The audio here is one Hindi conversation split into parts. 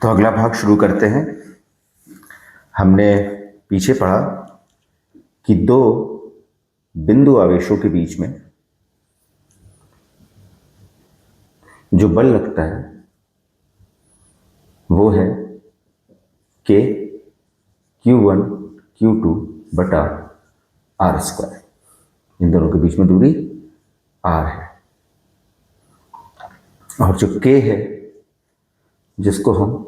तो अगला भाग शुरू करते हैं। हमने पीछे पढ़ा कि दो बिंदु आवेशों के बीच में जो बल लगता है वो है K Q1 Q2 बटा R स्क्वायर। इन दोनों के बीच में दूरी R है, और जो K है जिसको हम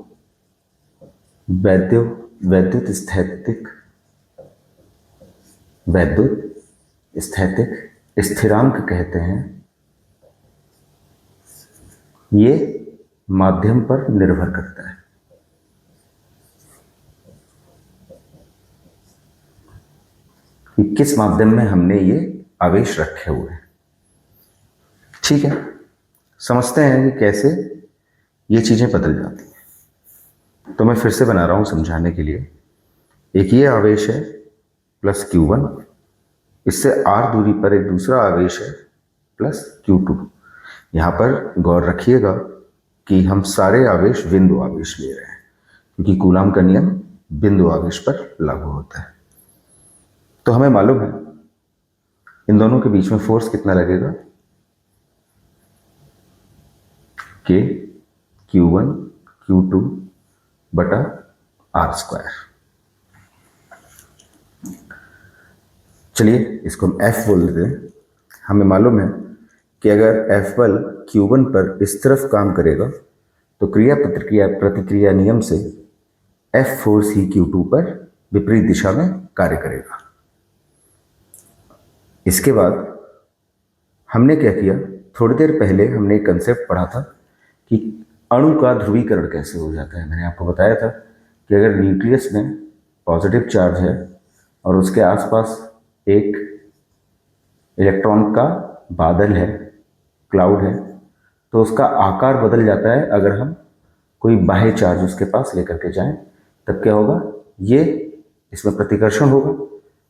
वैद्युत स्थैतिक स्थिरांक कहते हैं, ये माध्यम पर निर्भर करता है। कि किस माध्यम में हमने ये आवेश रखे हुए हैं। ठीक है, समझते हैं कि कैसे ये चीजें बदल जाती हैं। तो मैं फिर से बना रहा हूं समझाने के लिए। एक ये आवेश है प्लस Q1, इससे R दूरी पर एक दूसरा आवेश है प्लस Q2। यहां पर गौर रखिएगा कि हम सारे आवेश बिंदु आवेश ले रहे हैं, क्योंकि कूलाम का नियम बिंदु आवेश पर लागू होता है। तो हमें मालूम है इन दोनों के बीच में फोर्स कितना लगेगा, K Q1 Q2 बटा R स्क्वायर। चलिए इसको हम F बोल देते हैं। हमें मालूम है कि अगर F बल Q1 पर इस तरफ काम करेगा तो क्रिया प्रतिक्रिया नियम से F फोर्स ही Q2 पर विपरीत दिशा में कार्य करेगा। इसके बाद हमने क्या किया, थोड़ी देर पहले हमने एक कंसेप्ट पढ़ा था कि अणु का ध्रुवीकरण कैसे हो जाता है। मैंने आपको बताया था कि अगर न्यूक्लियस में पॉजिटिव चार्ज है और उसके आसपास एक इलेक्ट्रॉन का बादल है, क्लाउड है, तो उसका आकार बदल जाता है। अगर हम कोई बाह्य चार्ज उसके पास लेकर के जाएं तब क्या होगा, ये इसमें प्रतिकर्षण होगा,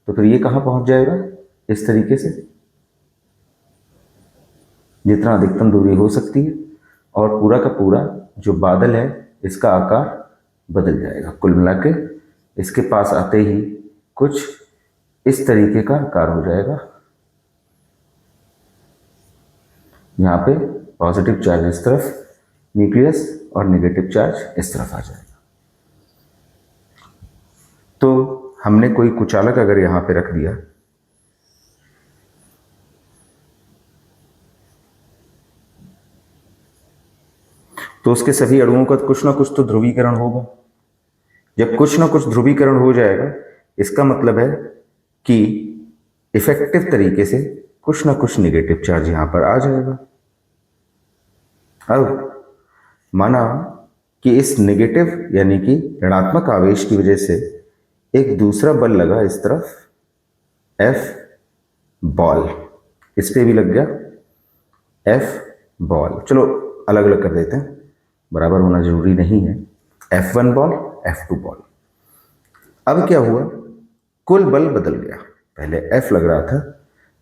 तो फिर ये कहाँ पहुंच जाएगा, इस तरीके से जितना अधिकतम दूरी हो सकती है, और पूरा का पूरा जो बादल है इसका आकार बदल जाएगा। कुल मिला के इसके पास आते ही कुछ इस तरीके का आकार हो जाएगा। यहाँ पे पॉजिटिव चार्ज इस तरफ, न्यूक्लियस, और नेगेटिव चार्ज इस तरफ आ जाएगा। तो हमने कोई कुचालक अगर यहाँ पे रख दिया तो उसके सभी अणुओं का कुछ ना कुछ तो ध्रुवीकरण होगा। जब कुछ ना कुछ ध्रुवीकरण हो जाएगा, इसका मतलब है कि इफेक्टिव तरीके से कुछ ना कुछ नेगेटिव चार्ज यहां पर आ जाएगा। अब माना कि इस नेगेटिव यानी कि ऋणात्मक आवेश की वजह से एक दूसरा बल लगा इस तरफ, F बॉल, इस पे भी लग गया F बॉल। चलो अलग अलग कर देते हैं, बराबर होना जरूरी नहीं है। F1 ball, F2 ball. अब क्या हुआ, कुल बल बदल गया। पहले F लग रहा था,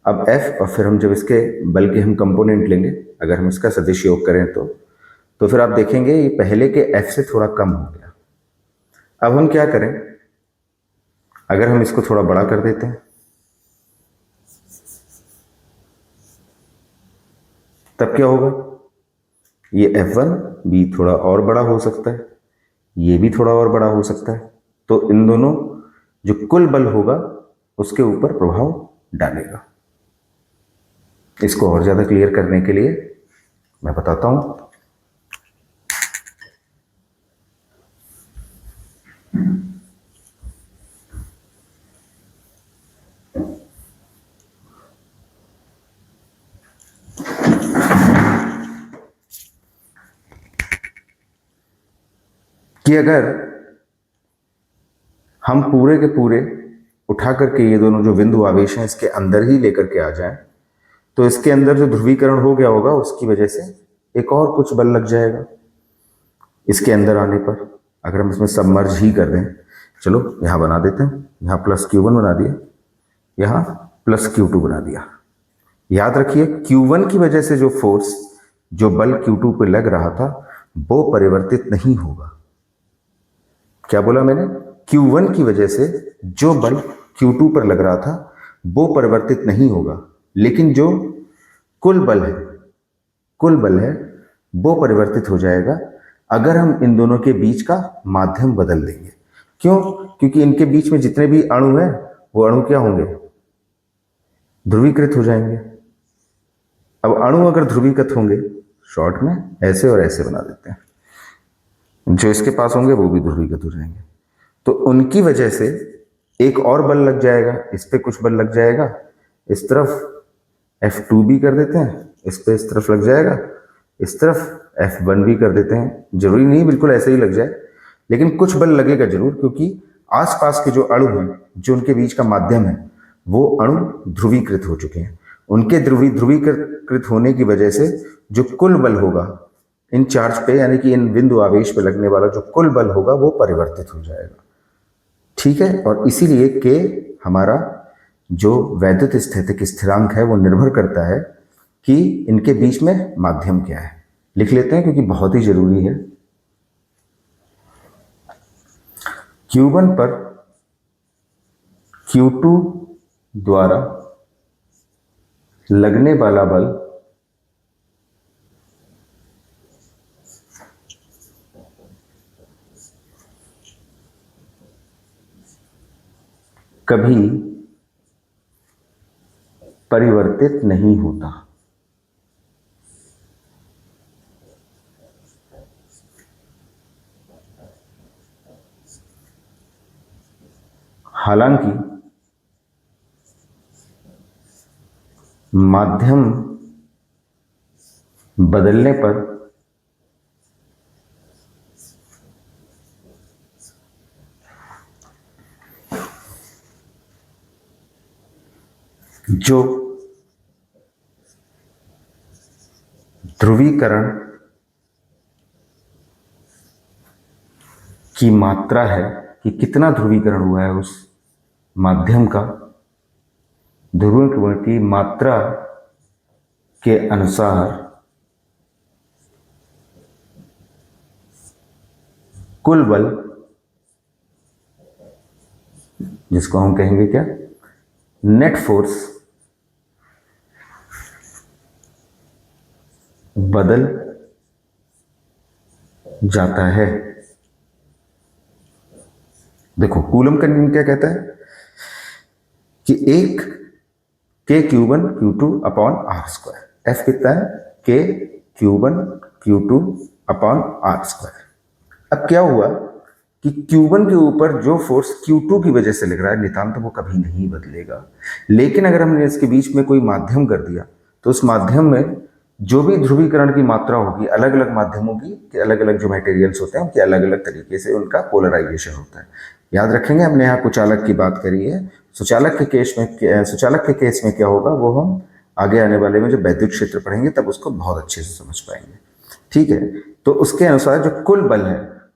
अब F, और फिर हम जब इसके बल के हम कंपोनेंट लेंगे, अगर हम इसका सदिश योग करें तो फिर आप देखेंगे ये पहले के F से थोड़ा कम हो गया। अब हम क्या करें, अगर हम इसको थोड़ा बड़ा कर देते हैं तब क्या होगा, ये F1 भी थोड़ा और बड़ा हो सकता है, ये भी थोड़ा और बड़ा हो सकता है। तो इन दोनों जो कुल बल होगा उसके ऊपर प्रभाव डालेगा। इसको और ज्यादा क्लियर करने के लिए मैं बताता हूं। कि अगर हम पूरे के पूरे उठा करके ये दोनों जो बिंदु आवेश हैं इसके अंदर ही लेकर के आ जाएं, तो इसके अंदर जो ध्रुवीकरण हो गया होगा उसकी वजह से एक और कुछ बल लग जाएगा इसके अंदर आने पर। अगर हम इसमें सबमर्ज ही कर दें, चलो यहां बना देते हैं, यहां प्लस Q1 बना दिया, यहां प्लस Q2 बना दिया। याद रखिए Q1 की वजह से जो फोर्स, जो बल Q2 पे लग रहा था वो परिवर्तित नहीं होगा, क्या बोला मैंने? Q1 की वजह से जो बल Q2 पर लग रहा था वो परिवर्तित नहीं होगा, लेकिन जो कुल बल है, कुल बल है वो परिवर्तित हो जाएगा अगर हम इन दोनों के बीच का माध्यम बदल देंगे। क्यों? क्योंकि इनके बीच में जितने भी अणु हैं वो अणु क्या होंगे? ध्रुवीकृत हो जाएंगे। अब अणु अगर ध्रुवीकृत होंगे, शॉर्ट में ऐसे और ऐसे बना देते हैं, जो इसके पास होंगे वो भी ध्रुवीकृत हो जाएंगे। तो उनकी वजह से एक और बल लग जाएगा, इस पे कुछ बल लग जाएगा, इस तरफ F2 भी कर देते हैं, इस पे इस तरफ लग जाएगा, इस तरफ F1 भी कर देते हैं। जरूरी नहीं बिल्कुल ऐसे ही लग जाए, लेकिन कुछ बल लगेगा जरूर, क्योंकि आसपास के जो अणु हैं, जो उनके बीच का माध्यम है, वो अणु ध्रुवीकृत हो चुके हैं। उनके ध्रुवीकृत होने की वजह से जो कुल बल होगा इन चार्ज पे, यानी कि इन बिंदु आवेश पे लगने वाला जो कुल बल होगा वो परिवर्तित हो जाएगा। ठीक है, और इसीलिए के हमारा जो वैद्युत स्थैतिक स्थिरांक है वो निर्भर करता है कि इनके बीच में माध्यम क्या है। लिख लेते हैं क्योंकि बहुत ही जरूरी है। Q1 पर Q2 द्वारा लगने वाला बल कभी परिवर्तित नहीं होता। हालांकि माध्यम बदलने पर जो ध्रुवीकरण की मात्रा है कि कितना ध्रुवीकरण हुआ है उस माध्यम का, ध्रुवीकरण की मात्रा के अनुसार कुल बल, जिसको हम कहेंगे क्या, नेट फोर्स, बदल जाता है। देखो कूलम का नियम क्या कहता है कि एक के Q1 Q2 upon are square. F कितना है? के Q1 Q2 upon are square. अब क्या हुआ कि Q1 के ऊपर जो फोर्स Q2 की वजह से लग रहा है नितांत, वो कभी नहीं बदलेगा। लेकिन अगर हमने इसके बीच में कोई माध्यम कर दिया तो उस माध्यम में जो भी ध्रुवीकरण की मात्रा होगी, अलग अलग माध्यमों की, अलग अलग जो मटेरियल्स होते हैं उनके अलग अलग तरीके से उनका पोलराइजेशन होता है। याद रखेंगे, हमने यहाँ कुचालक की बात करी है। सुचालक के केस में क्या होगा वो हम आगे आने वाले में जब वैद्युत क्षेत्र पढ़ेंगे तब उसको बहुत अच्छे से समझ पाएंगे। ठीक है, तो उसके अनुसार जो कुल बल है,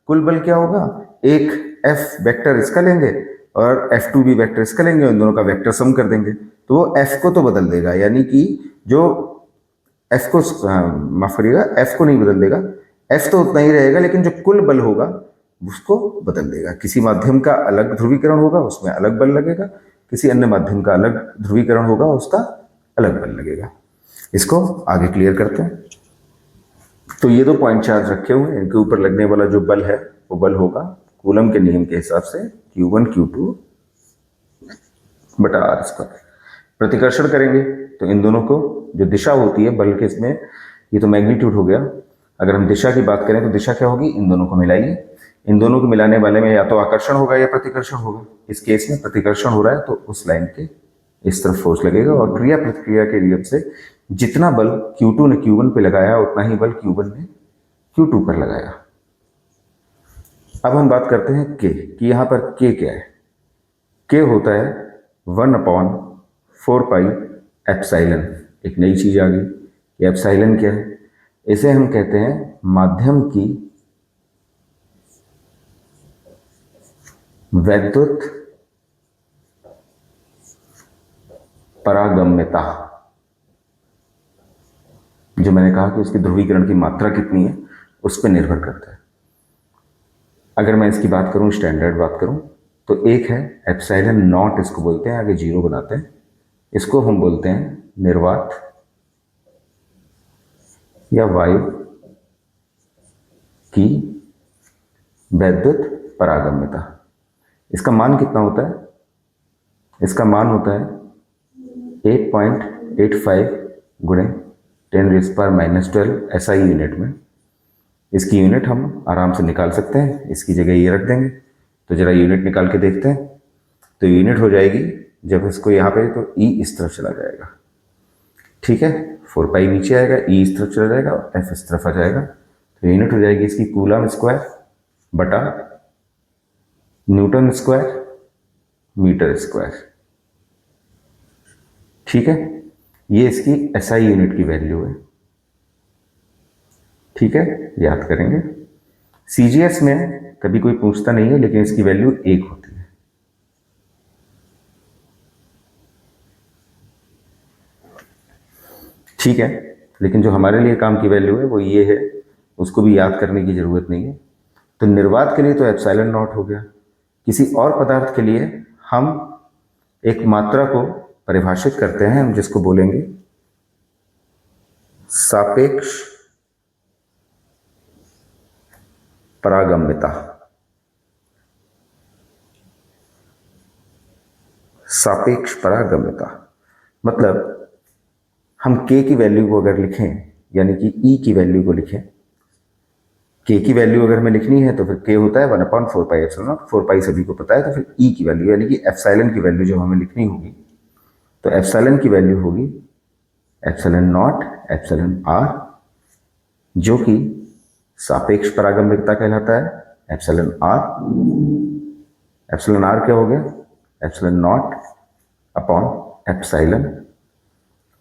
कुल बल क्या होगा, एक F वेक्टर इसका लेंगे और F2 भी वेक्टर इसका लेंगे, उन दोनों का वेक्टर सम कर देंगे तो वो F को तो बदल देगा, यानी कि जो F को, माफ करिएगा, F को नहीं बदल देगा, F तो उतना ही रहेगा, लेकिन जो कुल बल होगा उसको बदल देगा। किसी माध्यम का अलग ध्रुवीकरण होगा, उसमें अलग बल लगेगा, किसी अन्य माध्यम का अलग ध्रुवीकरण होगा, उसका अलग बल लगेगा। इसको आगे क्लियर करते हैं। तो ये दो पॉइंट चार्ज रखे हुए हैं, इनके ऊपर लगने वाला जो बल है वो बल होगा कूलम के नियम के हिसाब से Q1 Q2 बटा आर स्क्वायर। प्रतिकर्षण करेंगे तो इन दोनों को जो दिशा होती है बल के, इसमें ये तो मैग्नीट्यूड हो गया, अगर हम दिशा की बात करें तो दिशा क्या होगी, इन दोनों को मिलाइए, इन दोनों को मिलाने वाले में या तो आकर्षण होगा या प्रतिकर्षण होगा। इस केस में प्रतिकर्षण हो रहा है तो उस लाइन के इस तरफ फोर्स लगेगा, और क्रिया प्रतिक्रिया के नियम से जितना बल Q2 ने Q1 पे लगाया उतना ही बल Q1 ने Q2 पर लगाया। अब हम बात करते हैं K कि यहाँ पर K क्या है। K होता है 1/4 पाई एप्साइलन। एक नई चीज आ गई, ये एप्साइलन क्या है, इसे हम कहते हैं माध्यम की वैद्युत परागम्यता। जो मैंने कहा कि उसकी ध्रुवीकरण की मात्रा कितनी है उस पर निर्भर करता है। अगर मैं इसकी बात करूं, स्टैंडर्ड बात करूं, तो एक है एप्सिलॉन नॉट, इसको बोलते हैं, आगे जीरो बनाते हैं, इसको हम बोलते हैं निर्वात या वायु की वैद्युत परागम्यता। इसका मान कितना होता है? इसका मान होता है 8.85 गुणे 10⁻⁻12 SI यूनिट में। इसकी यूनिट हम आराम से निकाल सकते हैं, इसकी जगह ये रख देंगे। तो जरा यूनिट निकाल के देखते हैं। तो यूनिट हो जाएगी, जब इसको यहाँ पे, तो ई इस तरफ चला जाएगा, ठीक है, 4 पाई नीचे आएगा, ई इस तरफ चला जाएगा और एफ इस तरफ आ जाएगा। तो यूनिट हो जाएगी इसकी कूलम स्क्वायर बटा न्यूटन स्क्वायर मीटर स्क्वायर, ठीक है। ये इसकी एसआई यूनिट की वैल्यू है, ठीक है, याद करेंगे। सीजीएस में कभी कोई पूछता नहीं है, लेकिन इसकी वैल्यू 1 होती है। ठीक है, लेकिन जो हमारे लिए काम की वैल्यू है वो ये है, उसको भी याद करने की जरूरत नहीं है। तो निर्वात के लिए तो एप्सिलॉन नॉट हो गया। किसी और पदार्थ के लिए हम एक मात्रा को परिभाषित करते हैं, हम जिसको बोलेंगे सापेक्ष परागम्यता। सापेक्ष परागम्यता मतलब हम k की वैल्यू को अगर लिखें, यानी कि e की वैल्यू को लिखें, k की वैल्यू अगर हमें लिखनी है तो फिर k होता है 1/4 पाई एप्सिलॉन नॉट, 4 पाई सभी को पता है। तो फिर e की वैल्यू यानी कि एप्सिलॉन की वैल्यू जब हमें लिखनी होगी, तो एप्सिलॉन की वैल्यू होगी एप्सिलॉन नॉट एप्सिलॉन r, जो कि सापेक्ष परागम्यता कहलाता है। एप्सिलॉन r क्या हो गया? एप्सिलॉन नॉट अपॉन एप्सिलॉन,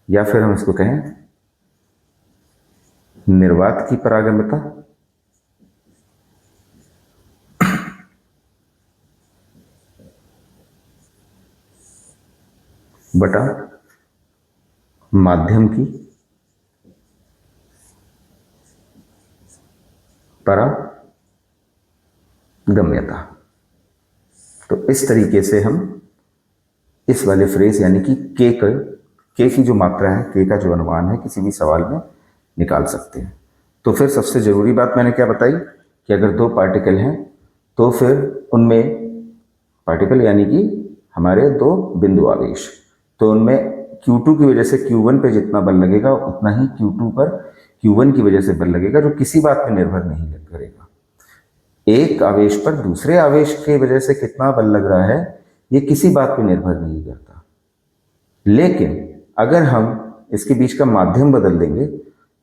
या फिर हम इसको कहें निर्वात की परागम्यता बटा माध्यम की परागम्यता। तो इस तरीके से हम इस वाले फ्रेज यानी कि के की जो मात्रा है, के का जो अनुमान है, किसी भी सवाल में निकाल सकते हैं। तो फिर सबसे जरूरी बात मैंने क्या बताई कि अगर दो पार्टिकल हैं तो फिर उनमें पार्टिकल यानी कि हमारे दो बिंदु आवेश, तो उनमें Q2 की वजह से Q1 पे जितना बल लगेगा उतना ही Q2 पर Q1 की वजह से बल लगेगा, जो किसी बात पे निर्भर नहीं करेगा। एक आवेश पर दूसरे आवेश की वजह से कितना बल लग रहा है ये किसी बात पे निर्भर नहीं करता। लेकिन अगर हम इसके बीच का माध्यम बदल देंगे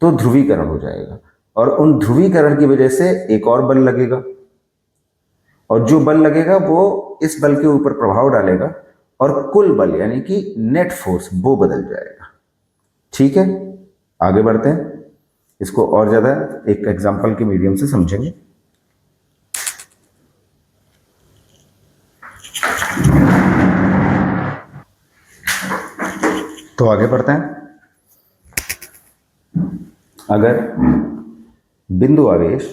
तो ध्रुवीकरण हो जाएगा, और उन ध्रुवीकरण की वजह से एक और बल लगेगा, और जो बल लगेगा वो इस बल के ऊपर प्रभाव डालेगा, और कुल बल यानी कि नेट फोर्स वो बदल जाएगा। ठीक है, आगे बढ़ते हैं, इसको और ज्यादा एक एग्जांपल के मीडियम से समझेंगे। तो आगे बढ़ते हैं। अगर बिंदु आवेश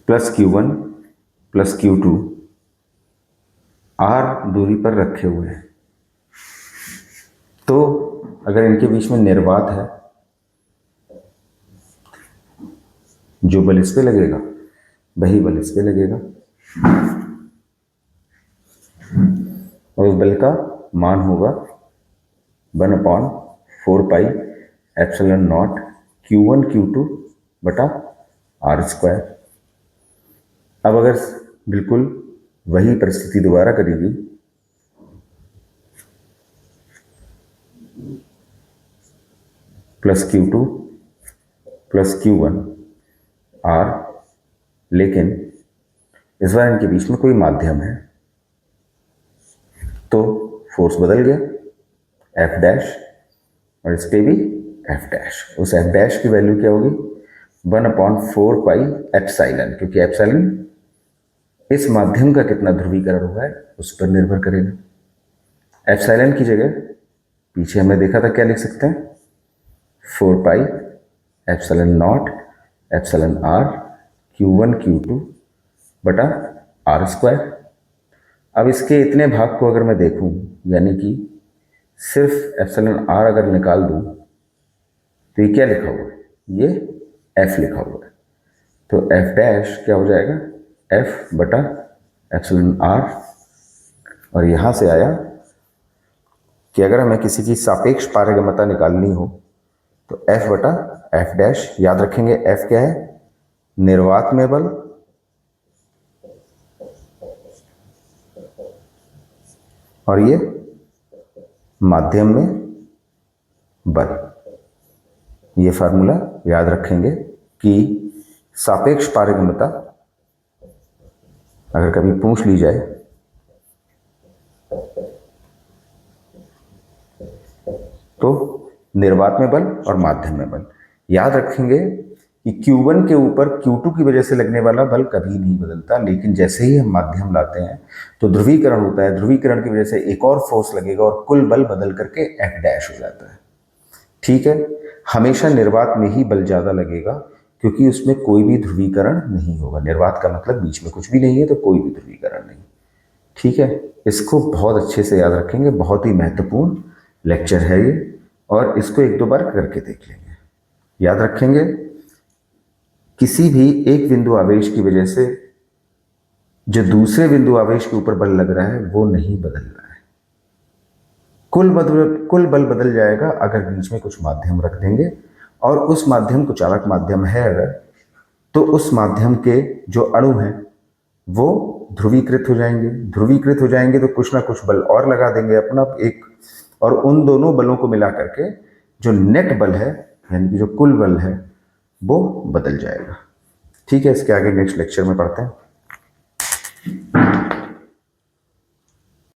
plus Q1 plus Q2 r दूरी पर रखे हुए हैं, तो अगर इनके बीच में निर्वात है, जो बल इस पे लगेगा वही बल इस पे लगेगा, और उस बल का मान होगा 1/4 pi epsilon not Q1 Q2 बटा r स्क्वायर। अब अगर बिल्कुल वही परिस्थिति दोबारा करेगी, plus Q2 plus Q1 r, लेकिन इस बार इनके बीच में कोई माध्यम है, तो फोर्स बदल गया, F डैश, और इस पे भी F डैश। उस F डैश की वैल्यू क्या होगी? 1/4 पाई एप्सिलॉन, क्योंकि एप्सिलॉन इस माध्यम का कितना ध्रुवीकरण हुआ है उस पर निर्भर करेगा। एप्सिलॉन की जगह पीछे हमने देखा था क्या लिख सकते हैं? 4 pi epsilon not epsilon r Q1 Q2 बटा आर स्क्वायर। अब इसके इतने भाग को अगर मैं देखूं, यानी कि सिर्फ एप्सिलॉन आर अगर निकाल दूं, तो ये क्या लिखा हुआ है, ये एफ लिखा हुआ है। तो एफ डैश क्या हो जाएगा, एफ बटा एप्सिलॉन आर। और यहां से आया कि अगर हमें किसी की सापेक्ष पारगम्यता निकालनी हो तो एफ बटा एफ डैश। याद रखेंगे एफ क्या है, निर्वात में बल, और ये माध्यम में बल। ये फार्मूला याद रखेंगे कि सापेक्ष पारगम्यता अगर कभी पूछ ली जाए तो निर्वात में बल और माध्यम में बल। याद रखेंगे कि Q1 के ऊपर Q2 की वजह से लगने वाला बल कभी नहीं बदलता, लेकिन जैसे ही हम माध्यम लाते हैं तो ध्रुवीकरण होता है, ध्रुवीकरण की वजह से एक और फोर्स लगेगा और कुल बल बदल करके F डैश हो जाता है। ठीक है, हमेशा निर्वात में ही बल ज्यादा लगेगा क्योंकि उसमें कोई भी ध्रुवीकरण नहीं होगा। निर्वात का मतलब बीच में कुछ भी नहीं है, तो कोई भी ध्रुवीकरण नहीं। ठीक है, इसको बहुत अच्छे से याद रखेंगे, बहुत ही महत्वपूर्ण लेक्चर है ये, और इसको एक दो बार करके देख लेंगे। याद रखेंगे किसी भी एक बिंदु आवेश की वजह से जो दूसरे बिंदु आवेश के ऊपर बल लग रहा है वो नहीं बदल रहा है। कुल बल बदल जाएगा अगर बीच में कुछ माध्यम रख देंगे, और उस माध्यम को चालक माध्यम है अगर, तो उस माध्यम के जो अणु हैं वो ध्रुवीकृत हो जाएंगे। ध्रुवीकृत हो जाएंगे तो कुछ ना कुछ बल और लगा देंगे अपना एक, और उन दोनों बलों को मिला करके जो नेट बल है, यानी कि जो कुल बल है, वो बदल जाएगा। ठीक है, इसके आगे नेक्स्ट लेक्चर में पढ़ते हैं।